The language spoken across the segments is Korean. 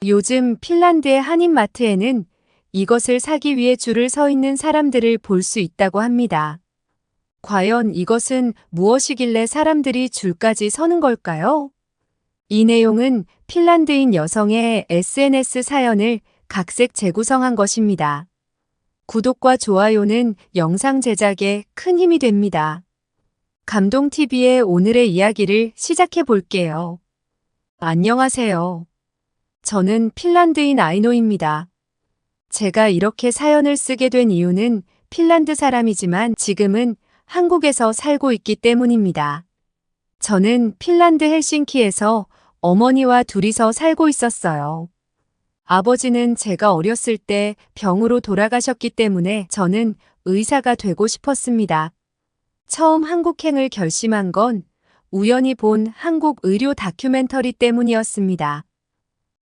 요즘 핀란드의 한인마트에는 이것을 사기 위해 줄을 서 있는 사람들을 볼 수 있다고 합니다. 과연 이것은 무엇이길래 사람들이 줄까지 서는 걸까요? 이 내용은 핀란드인 여성의 SNS 사연을 각색 재구성한 것입니다. 구독과 좋아요는 영상 제작에 큰 힘이 됩니다. 감동TV의 오늘의 이야기를 시작해 볼게요. 안녕하세요. 저는 핀란드인 아이노입니다. 제가 이렇게 사연을 쓰게 된 이유는 핀란드 사람이지만 지금은 한국에서 살고 있기 때문입니다. 저는 핀란드 헬싱키에서 어머니와 둘이서 살고 있었어요. 아버지는 제가 어렸을 때 병으로 돌아가셨기 때문에 저는 의사가 되고 싶었습니다. 처음 한국행을 결심한 건 우연히 본 한국 의료 다큐멘터리 때문이었습니다.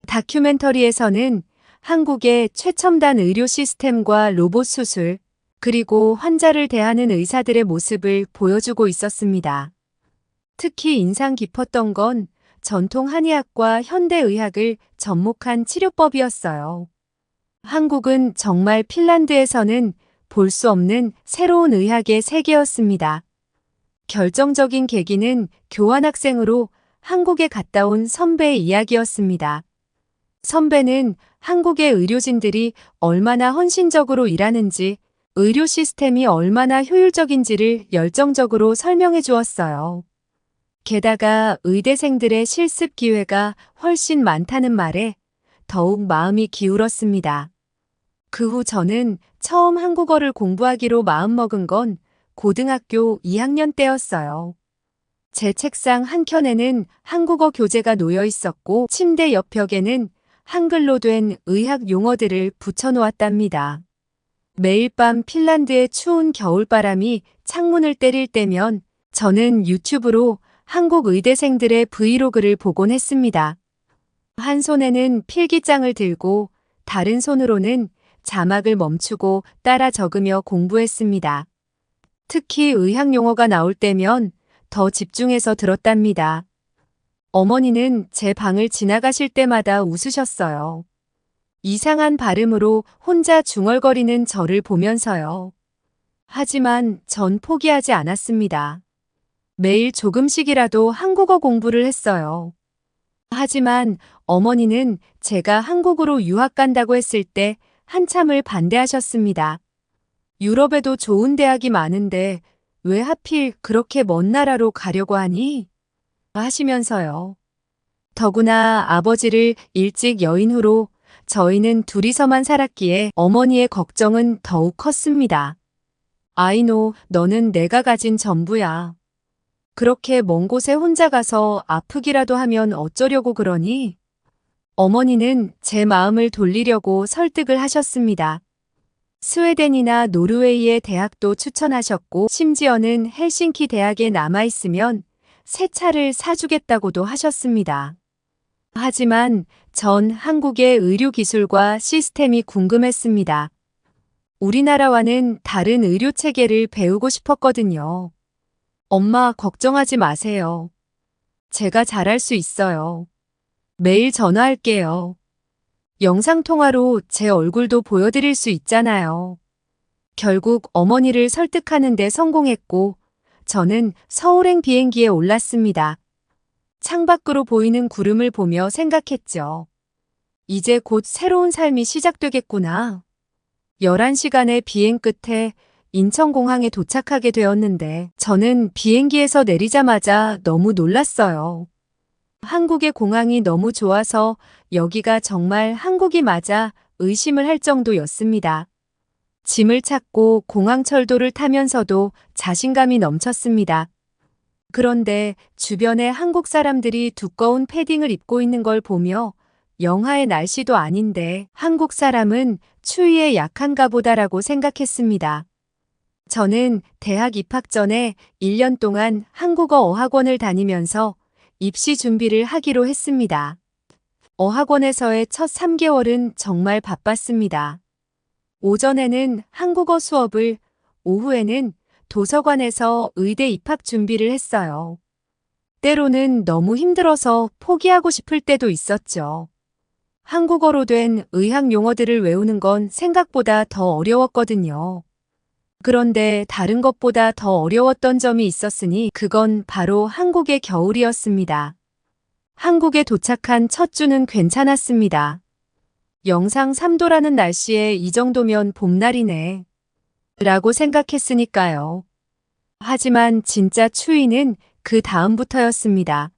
다큐멘터리에서는 한국의 최첨단 의료 시스템과 로봇 수술, 그리고 환자를 대하는 의사들의 모습을 보여주고 있었습니다. 특히 인상 깊었던 건 전통 한의학과 현대의학을 접목한 치료법이었어요. 한국은 정말 핀란드에서는 볼 수 없는 새로운 의학의 세계였습니다. 결정적인 계기는 교환학생으로 한국에 갔다 온 선배의 이야기였습니다. 선배는 한국의 의료진들이 얼마나 헌신적으로 일하는지, 의료 시스템이 얼마나 효율적인지를 열정적으로 설명해 주었어요. 게다가 의대생들의 실습 기회가 훨씬 많다는 말에 더욱 마음이 기울었습니다. 그 후 저는 처음 한국어를 공부하기로 마음먹은 건 고등학교 2학년 때였어요. 제 책상 한켠에는 한국어 교재가 놓여 있었고 침대 옆 벽에는 한글로 된 의학 용어들을 붙여놓았답니다. 매일 밤 핀란드의 추운 겨울바람이 창문을 때릴 때면 저는 유튜브로 한국 의대생들의 브이로그를 보곤 했습니다. 한 손에는 필기장을 들고 다른 손으로는 자막을 멈추고 따라 적으며 공부했습니다. 특히 의학 용어가 나올 때면 더 집중해서 들었답니다. 어머니는 제 방을 지나가실 때마다 웃으셨어요. 이상한 발음으로 혼자 중얼거리는 저를 보면서요. 하지만 전 포기하지 않았습니다. 매일 조금씩이라도 한국어 공부를 했어요. 하지만 어머니는 제가 한국으로 유학 간다고 했을 때 한참을 반대하셨습니다. 유럽에도 좋은 대학이 많은데 왜 하필 그렇게 먼 나라로 가려고 하니? 하시면서요. 더구나 아버지를 일찍 여인후로 저희는 둘이서만 살았기에 어머니의 걱정은 더욱 컸습니다. 아이노, 너는 내가 가진 전부야. 그렇게 먼 곳에 혼자 가서 아프기라도 하면 어쩌려고 그러니? 어머니는 제 마음을 돌리려고 설득을 하셨습니다. 스웨덴이나 노르웨이의 대학도 추천하셨고 심지어는 헬싱키 대학에 남아있으면 새 차를 사주겠다고도 하셨습니다. 하지만 전 한국의 의료기술과 시스템이 궁금했습니다. 우리나라와는 다른 의료체계를 배우고 싶었거든요. 엄마 걱정하지 마세요. 제가 잘할 수 있어요. 매일 전화할게요. 영상통화로 제 얼굴도 보여드릴 수 있잖아요. 결국 어머니를 설득하는 데 성공했고 저는 서울행 비행기에 올랐습니다. 창밖으로 보이는 구름을 보며 생각했죠. 이제 곧 새로운 삶이 시작되겠구나. 11시간의 비행 끝에 인천공항에 도착하게 되었는데 저는 비행기에서 내리자마자 너무 놀랐어요. 한국의 공항이 너무 좋아서 여기가 정말 한국이 맞아 의심을 할 정도였습니다. 짐을 찾고 공항 철도를 타면서도 자신감이 넘쳤습니다. 그런데 주변에 한국 사람들이 두꺼운 패딩을 입고 있는 걸 보며 영하의 날씨도 아닌데 한국 사람은 추위에 약한가 보다라고 생각했습니다. 저는 대학 입학 전에 1년 동안 한국어 어학원을 다니면서 입시 준비를 하기로 했습니다. 어학원에서의 첫 3개월은 정말 바빴습니다. 오전에는 한국어 수업을, 오후에는 도서관에서 의대 입학 준비를 했어요. 때로는 너무 힘들어서 포기하고 싶을 때도 있었죠. 한국어로 된 의학 용어들을 외우는 건 생각보다 더 어려웠거든요. 그런데 다른 것보다 더 어려웠던 점이 있었으니 그건 바로 한국의 겨울이었습니다. 한국에 도착한 첫 주는 괜찮았습니다. 영상 3도라는 날씨에 이 정도면 봄날이네. 라고 생각했으니까요. 하지만 진짜 추위는 그 다음부터였습니다.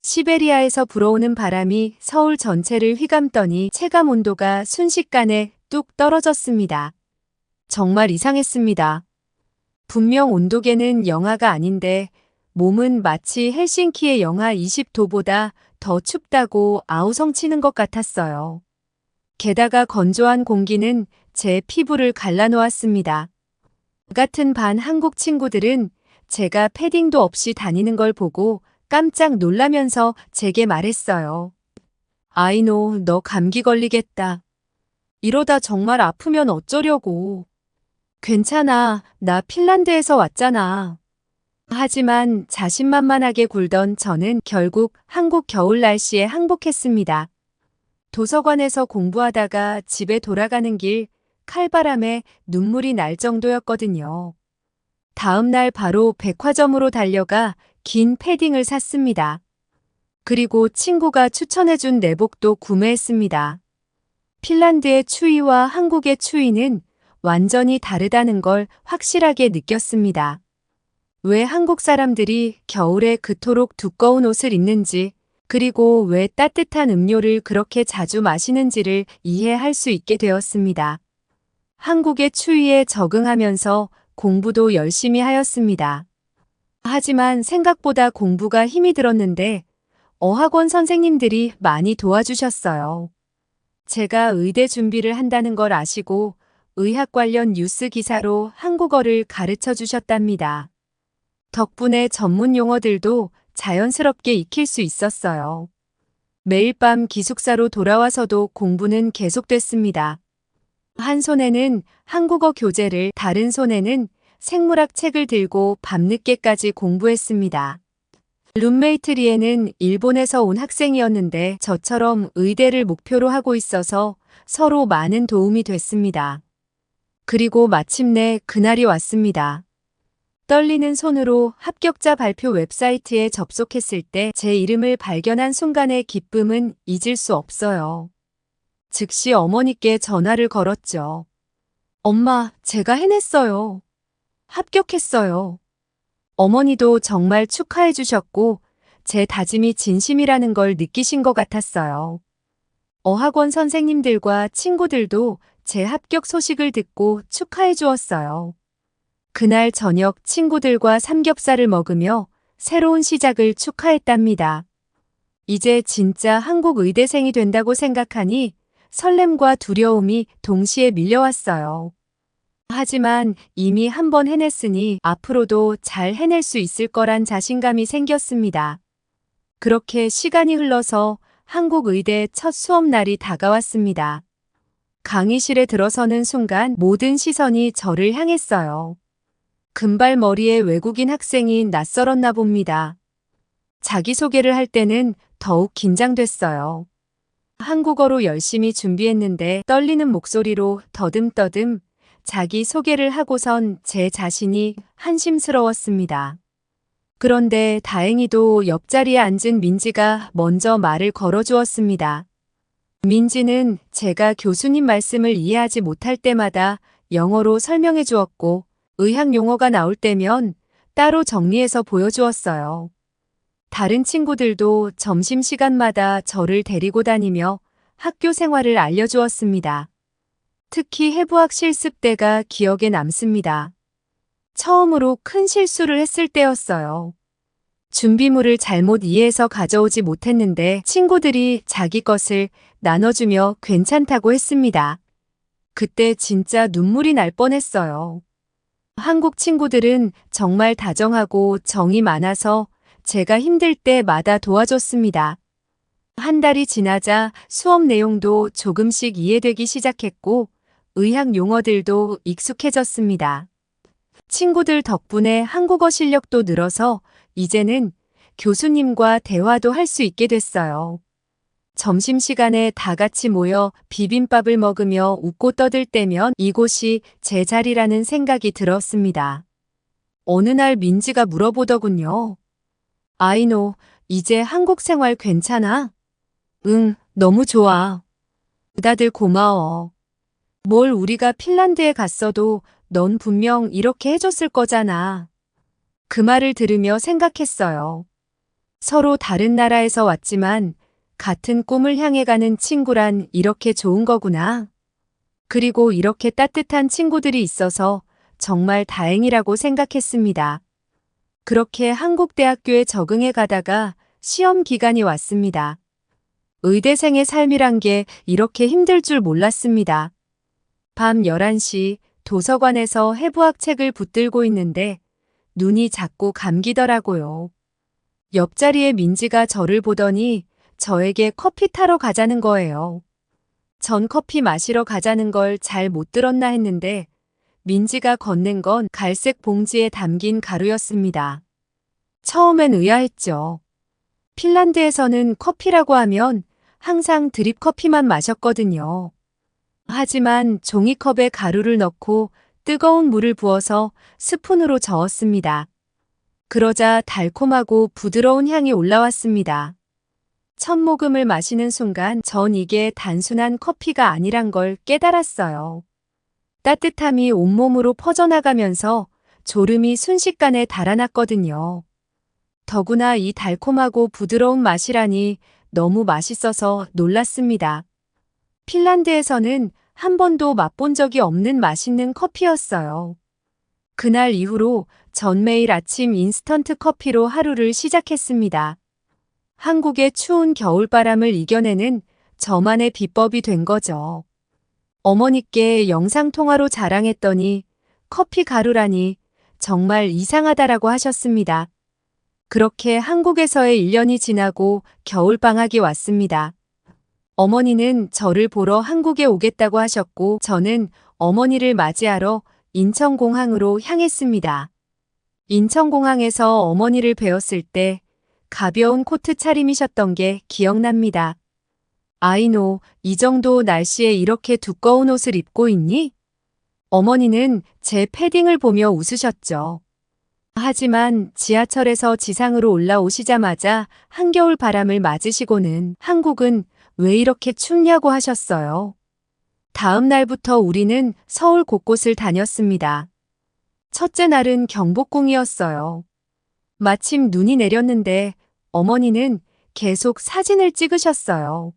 시베리아에서 불어오는 바람이 서울 전체를 휘감더니 체감 온도가 순식간에 뚝 떨어졌습니다. 정말 이상했습니다. 분명 온도계는 영하가 아닌데 몸은 마치 헬싱키의 영하 20도보다 더 춥다고 아우성치는 것 같았어요. 게다가 건조한 공기는 제 피부를 갈라놓았습니다. 같은 반 한국 친구들은 제가 패딩도 없이 다니는 걸 보고 깜짝 놀라면서 제게 말했어요. 아이노, 너 감기 걸리겠다. 이러다 정말 아프면 어쩌려고. 괜찮아, 나 핀란드에서 왔잖아. 하지만 자신만만하게 굴던 저는 결국 한국 겨울 날씨에 항복했습니다. 도서관에서 공부하다가 집에 돌아가는 길 칼바람에 눈물이 날 정도였거든요. 다음 날 바로 백화점으로 달려가 긴 패딩을 샀습니다. 그리고 친구가 추천해준 내복도 구매했습니다. 핀란드의 추위와 한국의 추위는 완전히 다르다는 걸 확실하게 느꼈습니다. 왜 한국 사람들이 겨울에 그토록 두꺼운 옷을 입는지, 그리고 왜 따뜻한 음료를 그렇게 자주 마시는지를 이해할 수 있게 되었습니다. 한국의 추위에 적응하면서 공부도 열심히 하였습니다. 하지만 생각보다 공부가 힘이 들었는데 어학원 선생님들이 많이 도와주셨어요. 제가 의대 준비를 한다는 걸 아시고 의학 관련 뉴스 기사로 한국어를 가르쳐 주셨답니다. 덕분에 전문 용어들도 자연스럽게 익힐 수 있었어요. 매일 밤 기숙사로 돌아와서도 공부는 계속됐습니다. 한 손에는 한국어 교재를, 다른 손에는 생물학 책을 들고 밤늦게까지 공부했습니다. 룸메이트 리에는 일본에서 온 학생이었는데 저처럼 의대를 목표로 하고 있어서 서로 많은 도움이 됐습니다. 그리고 마침내 그날이 왔습니다. 떨리는 손으로 합격자 발표 웹사이트에 접속했을 때 제 이름을 발견한 순간의 기쁨은 잊을 수 없어요. 즉시 어머니께 전화를 걸었죠. 엄마, 제가 해냈어요. 합격했어요. 어머니도 정말 축하해 주셨고 제 다짐이 진심이라는 걸 느끼신 것 같았어요. 어학원 선생님들과 친구들도 제 합격 소식을 듣고 축하해 주었어요. 그날 저녁 친구들과 삼겹살을 먹으며 새로운 시작을 축하했답니다. 이제 진짜 한국 의대생이 된다고 생각하니 설렘과 두려움이 동시에 밀려왔어요. 하지만 이미 한 번 해냈으니 앞으로도 잘 해낼 수 있을 거란 자신감이 생겼습니다. 그렇게 시간이 흘러서 한국 의대 첫 수업 날이 다가왔습니다. 강의실에 들어서는 순간 모든 시선이 저를 향했어요. 금발머리의 외국인 학생이 낯설었나 봅니다. 자기소개를 할 때는 더욱 긴장됐어요. 한국어로 열심히 준비했는데 떨리는 목소리로 더듬더듬 자기소개를 하고선 제 자신이 한심스러웠습니다. 그런데 다행히도 옆자리에 앉은 민지가 먼저 말을 걸어주었습니다. 민지는 제가 교수님 말씀을 이해하지 못할 때마다 영어로 설명해 주었고 의학 용어가 나올 때면 따로 정리해서 보여주었어요. 다른 친구들도 점심시간마다 저를 데리고 다니며 학교 생활을 알려주었습니다. 특히 해부학 실습 때가 기억에 남습니다. 처음으로 큰 실수를 했을 때였어요. 준비물을 잘못 이해해서 가져오지 못했는데 친구들이 자기 것을 나눠주며 괜찮다고 했습니다. 그때 진짜 눈물이 날 뻔했어요. 한국 친구들은 정말 다정하고 정이 많아서 제가 힘들 때마다 도와줬습니다. 한 달이 지나자 수업 내용도 조금씩 이해되기 시작했고 의학 용어들도 익숙해졌습니다. 친구들 덕분에 한국어 실력도 늘어서 이제는 교수님과 대화도 할 수 있게 됐어요. 점심시간에 다 같이 모여 비빔밥을 먹으며 웃고 떠들 때면 이곳이 제 자리라는 생각이 들었습니다. 어느 날 민지가 물어보더군요. 아이노, 이제 한국 생활 괜찮아? 응, 너무 좋아. 다들 고마워. 뭘 우리가 핀란드에 갔어도 넌 분명 이렇게 해줬을 거잖아. 그 말을 들으며 생각했어요. 서로 다른 나라에서 왔지만 같은 꿈을 향해 가는 친구란 이렇게 좋은 거구나. 그리고 이렇게 따뜻한 친구들이 있어서 정말 다행이라고 생각했습니다. 그렇게 한국대학교에 적응해 가다가 시험 기간이 왔습니다. 의대생의 삶이란 게 이렇게 힘들 줄 몰랐습니다. 밤 11시 도서관에서 해부학 책을 붙들고 있는데 눈이 자꾸 감기더라고요. 옆자리에 민지가 저를 보더니 저에게 커피 타러 가자는 거예요. 전 커피 마시러 가자는 걸 잘 못 들었나 했는데 민지가 건넨 건 갈색 봉지에 담긴 가루였습니다. 처음엔 의아했죠. 핀란드에서는 커피라고 하면 항상 드립커피만 마셨거든요. 하지만 종이컵에 가루를 넣고 뜨거운 물을 부어서 스푼으로 저었습니다. 그러자 달콤하고 부드러운 향이 올라왔습니다. 첫 모금을 마시는 순간 전 이게 단순한 커피가 아니란 걸 깨달았어요. 따뜻함이 온몸으로 퍼져나가면서 졸음이 순식간에 달아났거든요. 더구나 이 달콤하고 부드러운 맛이라니 너무 맛있어서 놀랐습니다. 핀란드에서는 한 번도 맛본 적이 없는 맛있는 커피였어요. 그날 이후로 전 매일 아침 인스턴트 커피로 하루를 시작했습니다. 한국의 추운 겨울바람을 이겨내는 저만의 비법이 된 거죠. 어머니께 영상통화로 자랑했더니 커피 가루라니 정말 이상하다라고 하셨습니다. 그렇게 한국에서의 1년이 지나고 겨울방학이 왔습니다. 어머니는 저를 보러 한국에 오겠다고 하셨고 저는 어머니를 맞이하러 인천공항으로 향했습니다. 인천공항에서 어머니를 뵈었을 때 가벼운 코트 차림이셨던 게 기억납니다. 아이노, 이 정도 날씨에 이렇게 두꺼운 옷을 입고 있니? 어머니는 제 패딩을 보며 웃으셨죠. 하지만 지하철에서 지상으로 올라오시자마자 한겨울 바람을 맞으시고는 한국은 왜 이렇게 춥냐고 하셨어요. 다음 날부터 우리는 서울 곳곳을 다녔습니다. 첫째 날은 경복궁이었어요. 마침 눈이 내렸는데 어머니는 계속 사진을 찍으셨어요.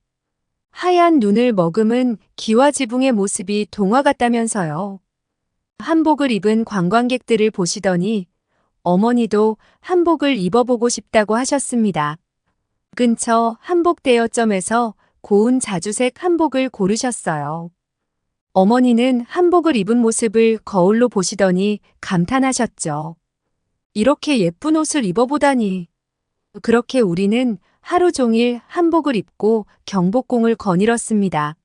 하얀 눈을 머금은 기와지붕의 모습이 동화 같다면서요. 한복을 입은 관광객들을 보시더니 어머니도 한복을 입어보고 싶다고 하셨습니다. 근처 한복 대여점에서 고운 자주색 한복을 고르셨어요. 어머니는 한복을 입은 모습을 거울로 보시더니 감탄하셨죠. 이렇게 예쁜 옷을 입어보다니. 그렇게 우리는 하루 종일 한복을 입고 경복궁을 거닐었습니다.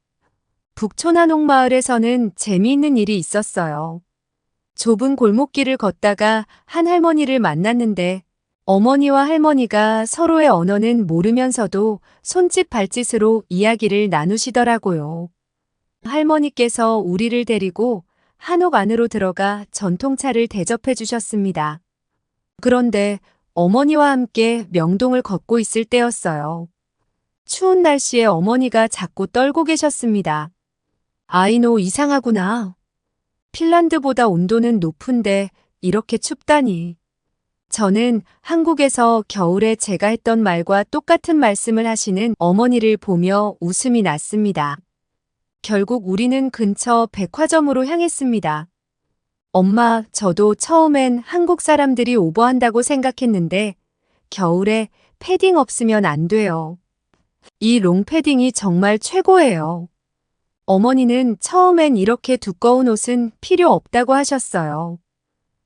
북촌한옥마을에서는 재미있는 일이 있었어요. 좁은 골목길을 걷다가 한 할머니를 만났는데 어머니와 할머니가 서로의 언어는 모르면서도 손짓 발짓으로 이야기를 나누시더라고요. 할머니께서 우리를 데리고 한옥 안으로 들어가 전통차를 대접해 주셨습니다. 그런데 어머니와 함께 명동을 걷고 있을 때였어요. 추운 날씨에 어머니가 자꾸 떨고 계셨습니다. 아이노 이상하구나. 핀란드보다 온도는 높은데 이렇게 춥다니. 저는 한국에서 겨울에 제가 했던 말과 똑같은 말씀을 하시는 어머니를 보며 웃음이 났습니다. 결국 우리는 근처 백화점으로 향했습니다. 엄마, 저도 처음엔 한국 사람들이 오버한다고 생각했는데 겨울에 패딩 없으면 안 돼요. 이 롱패딩이 정말 최고예요. 어머니는 처음엔 이렇게 두꺼운 옷은 필요 없다고 하셨어요.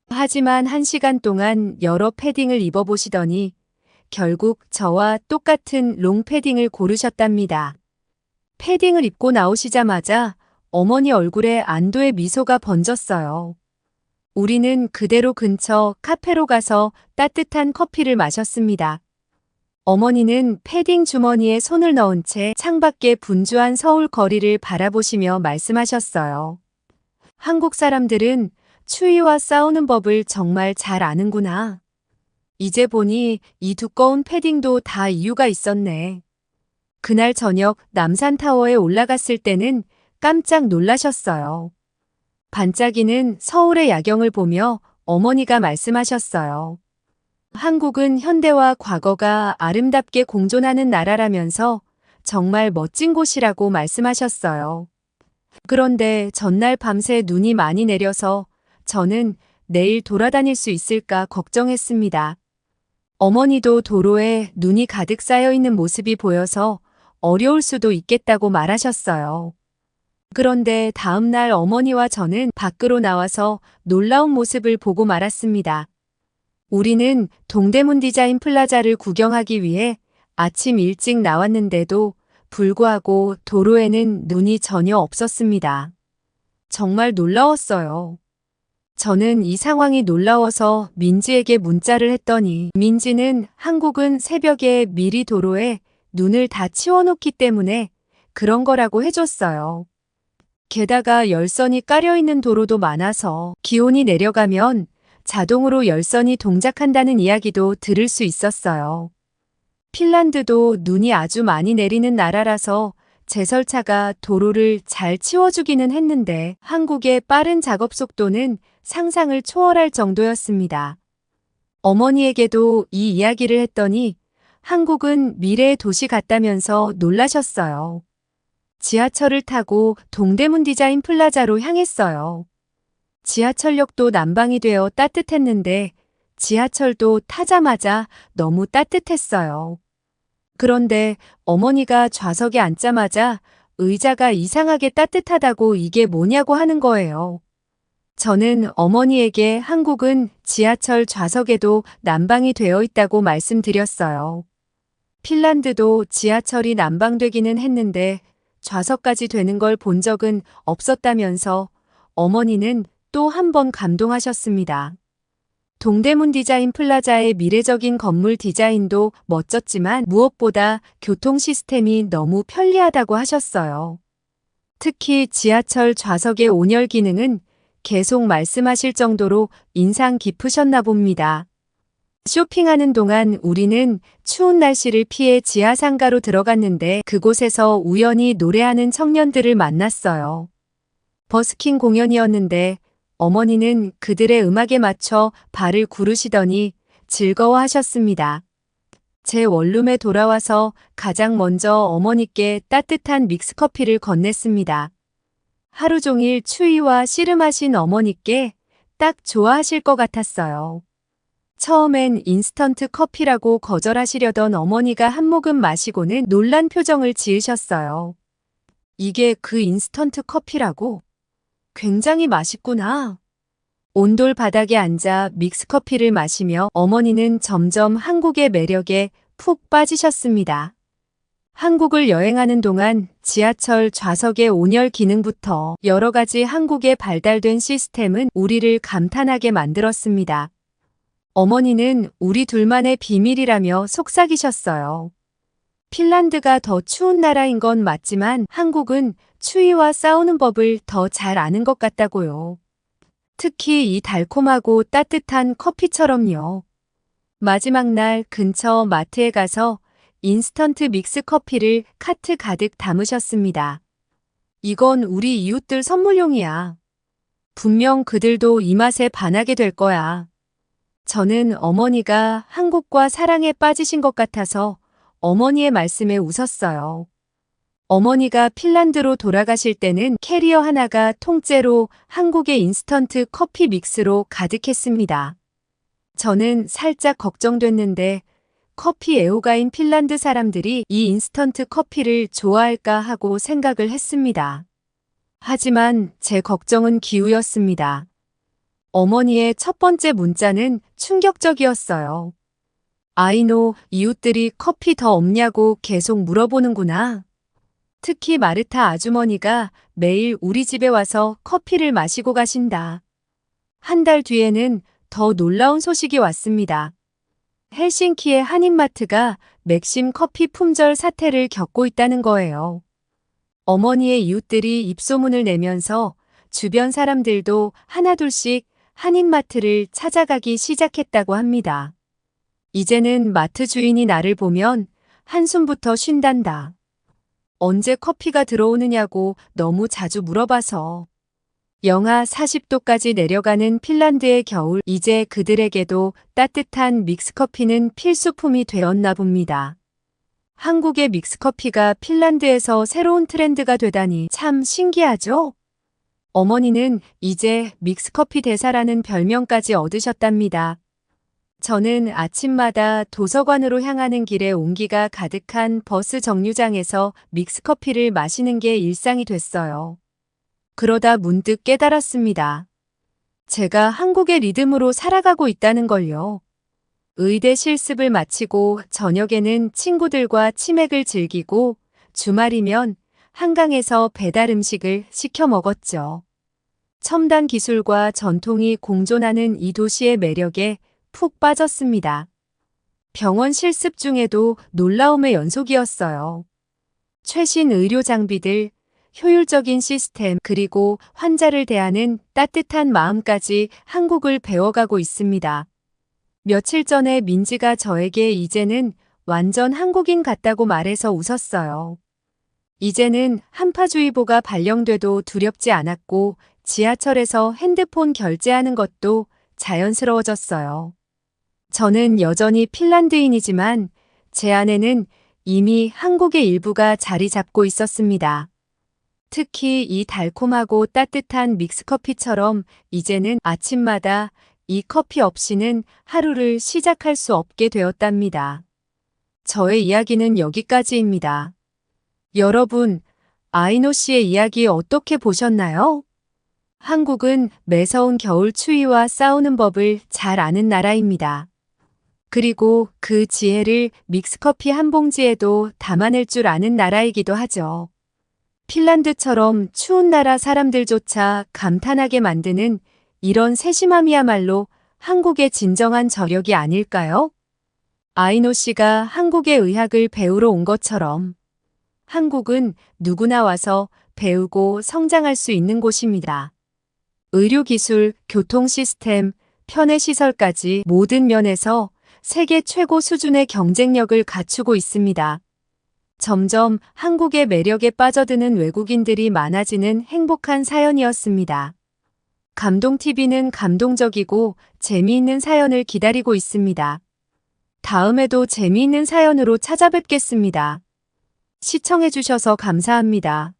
하지만 1시간 동안 여러 패딩을 입어보시더니 결국 저와 똑같은 롱패딩을 고르셨답니다. 패딩을 입고 나오시자마자 어머니 얼굴에 안도의 미소가 번졌어요. 우리는 그대로 근처 카페로 가서 따뜻한 커피를 마셨습니다. 어머니는 패딩 주머니에 손을 넣은 채 창밖에 분주한 서울 거리를 바라보시며 말씀하셨어요. 한국 사람들은 추위와 싸우는 법을 정말 잘 아는구나. 이제 보니 이 두꺼운 패딩도 다 이유가 있었네. 그날 저녁 남산타워에 올라갔을 때는 깜짝 놀라셨어요. 반짝이는 서울의 야경을 보며 어머니가 말씀하셨어요. 한국은 현대와 과거가 아름답게 공존하는 나라라면서 정말 멋진 곳이라고 말씀하셨어요. 그런데 전날 밤새 눈이 많이 내려서 저는 내일 돌아다닐 수 있을까 걱정했습니다. 어머니도 도로에 눈이 가득 쌓여 있는 모습이 보여서 어려울 수도 있겠다고 말하셨어요. 그런데 다음 날 어머니와 저는 밖으로 나와서 놀라운 모습을 보고 말았습니다. 우리는 동대문 디자인 플라자를 구경하기 위해 아침 일찍 나왔는데도 불구하고 도로에는 눈이 전혀 없었습니다. 정말 놀라웠어요. 저는 이 상황이 놀라워서 민지에게 문자를 했더니 민지는 한국은 새벽에 미리 도로에 눈을 다 치워놓기 때문에 그런 거라고 해줬어요. 게다가 열선이 깔려있는 도로도 많아서 기온이 내려가면 자동으로 열선이 동작한다는 이야기도 들을 수 있었어요. 핀란드도 눈이 아주 많이 내리는 나라라서 제설차가 도로를 잘 치워주기는 했는데 한국의 빠른 작업 속도는 상상을 초월할 정도였습니다. 어머니에게도 이 이야기를 했더니 한국은 미래의 도시 같다면서 놀라셨어요. 지하철을 타고 동대문 디자인 플라자로 향했어요. 지하철역도 난방이 되어 따뜻했는데 지하철도 타자마자 너무 따뜻했어요. 그런데 어머니가 좌석에 앉자마자 의자가 이상하게 따뜻하다고 이게 뭐냐고 하는 거예요. 저는 어머니에게 한국은 지하철 좌석에도 난방이 되어 있다고 말씀드렸어요. 핀란드도 지하철이 난방되기는 했는데 좌석까지 되는 걸 본 적은 없었다면서 어머니는 또 한 번 감동하셨습니다. 동대문 디자인 플라자의 미래적인 건물 디자인도 멋졌지만 무엇보다 교통 시스템이 너무 편리하다고 하셨어요. 특히 지하철 좌석의 온열 기능은 계속 말씀하실 정도로 인상 깊으셨나 봅니다. 쇼핑하는 동안 우리는 추운 날씨를 피해 지하상가로 들어갔는데 그곳에서 우연히 노래하는 청년들을 만났어요. 버스킹 공연이었는데 어머니는 그들의 음악에 맞춰 발을 구르시더니 즐거워하셨습니다. 제 원룸에 돌아와서 가장 먼저 어머니께 따뜻한 믹스커피를 건넸습니다. 하루 종일 추위와 씨름하신 어머니께 딱 좋아하실 것 같았어요. 처음엔 인스턴트 커피라고 거절하시려던 어머니가 한 모금 마시고는 놀란 표정을 지으셨어요. 이게 그 인스턴트 커피라고? 굉장히 맛있구나. 온돌 바닥에 앉아 믹스커피를 마시며 어머니는 점점 한국의 매력에 푹 빠지셨습니다. 한국을 여행하는 동안 지하철 좌석의 온열 기능부터 여러 가지 한국에 발달된 시스템은 우리를 감탄하게 만들었습니다. 어머니는 우리 둘만의 비밀이라며 속삭이셨어요. 핀란드가 더 추운 나라인 건 맞지만 한국은 추위와 싸우는 법을 더 잘 아는 것 같다고요. 특히 이 달콤하고 따뜻한 커피처럼요. 마지막 날 근처 마트에 가서 인스턴트 믹스 커피를 카트 가득 담으셨습니다. 이건 우리 이웃들 선물용이야. 분명 그들도 이 맛에 반하게 될 거야. 저는 어머니가 한국과 사랑에 빠지신 것 같아서 어머니의 말씀에 웃었어요. 어머니가 핀란드로 돌아가실 때는 캐리어 하나가 통째로 한국의 인스턴트 커피 믹스로 가득했습니다. 저는 살짝 걱정됐는데 커피 애호가인 핀란드 사람들이 이 인스턴트 커피를 좋아할까 하고 생각을 했습니다. 하지만 제 걱정은 기우였습니다. 어머니의 첫 번째 문자는 충격적이었어요. 아이노, 이웃들이 커피 더 없냐고 계속 물어보는구나. 특히 마르타 아주머니가 매일 우리 집에 와서 커피를 마시고 가신다. 한 달 뒤에는 더 놀라운 소식이 왔습니다. 헬싱키의 한인마트가 맥심 커피 품절 사태를 겪고 있다는 거예요. 어머니의 이웃들이 입소문을 내면서 주변 사람들도 하나둘씩 한인마트를 찾아가기 시작했다고 합니다. 이제는 마트 주인이 나를 보면 한숨부터 쉰단다. 언제 커피가 들어오느냐고 너무 자주 물어봐서. 영하 40도까지 내려가는 핀란드의 겨울, 이제 그들에게도 따뜻한 믹스커피는 필수품이 되었나 봅니다. 한국의 믹스커피가 핀란드에서 새로운 트렌드가 되다니 참 신기하죠? 어머니는 이제 믹스커피 대사라는 별명까지 얻으셨답니다. 저는 아침마다 도서관으로 향하는 길에 온기가 가득한 버스 정류장에서 믹스커피를 마시는 게 일상이 됐어요. 그러다 문득 깨달았습니다. 제가 한국의 리듬으로 살아가고 있다는 걸요. 의대 실습을 마치고 저녁에는 친구들과 치맥을 즐기고 주말이면 한강에서 배달 음식을 시켜 먹었죠. 첨단 기술과 전통이 공존하는 이 도시의 매력에 푹 빠졌습니다. 병원 실습 중에도 놀라움의 연속이었어요. 최신 의료 장비들, 효율적인 시스템, 그리고 환자를 대하는 따뜻한 마음까지 한국을 배워가고 있습니다. 며칠 전에 민지가 저에게 이제는 완전 한국인 같다고 말해서 웃었어요. 이제는 한파주의보가 발령돼도 두렵지 않았고 지하철에서 핸드폰 결제하는 것도 자연스러워졌어요. 저는 여전히 핀란드인이지만 제 안에는 이미 한국의 일부가 자리 잡고 있었습니다. 특히 이 달콤하고 따뜻한 믹스커피처럼 이제는 아침마다 이 커피 없이는 하루를 시작할 수 없게 되었답니다. 저의 이야기는 여기까지입니다. 여러분, 아이노 씨의 이야기 어떻게 보셨나요? 한국은 매서운 겨울 추위와 싸우는 법을 잘 아는 나라입니다. 그리고 그 지혜를 믹스커피 한 봉지에도 담아낼 줄 아는 나라이기도 하죠. 핀란드처럼 추운 나라 사람들조차 감탄하게 만드는 이런 세심함이야말로 한국의 진정한 저력이 아닐까요? 아이노 씨가 한국의 의학을 배우러 온 것처럼 한국은 누구나 와서 배우고 성장할 수 있는 곳입니다. 의료기술, 교통시스템, 편의시설까지 모든 면에서 세계 최고 수준의 경쟁력을 갖추고 있습니다. 점점 한국의 매력에 빠져드는 외국인들이 많아지는 행복한 사연이었습니다. 감동TV는 감동적이고 재미있는 사연을 기다리고 있습니다. 다음에도 재미있는 사연으로 찾아뵙겠습니다. 시청해주셔서 감사합니다.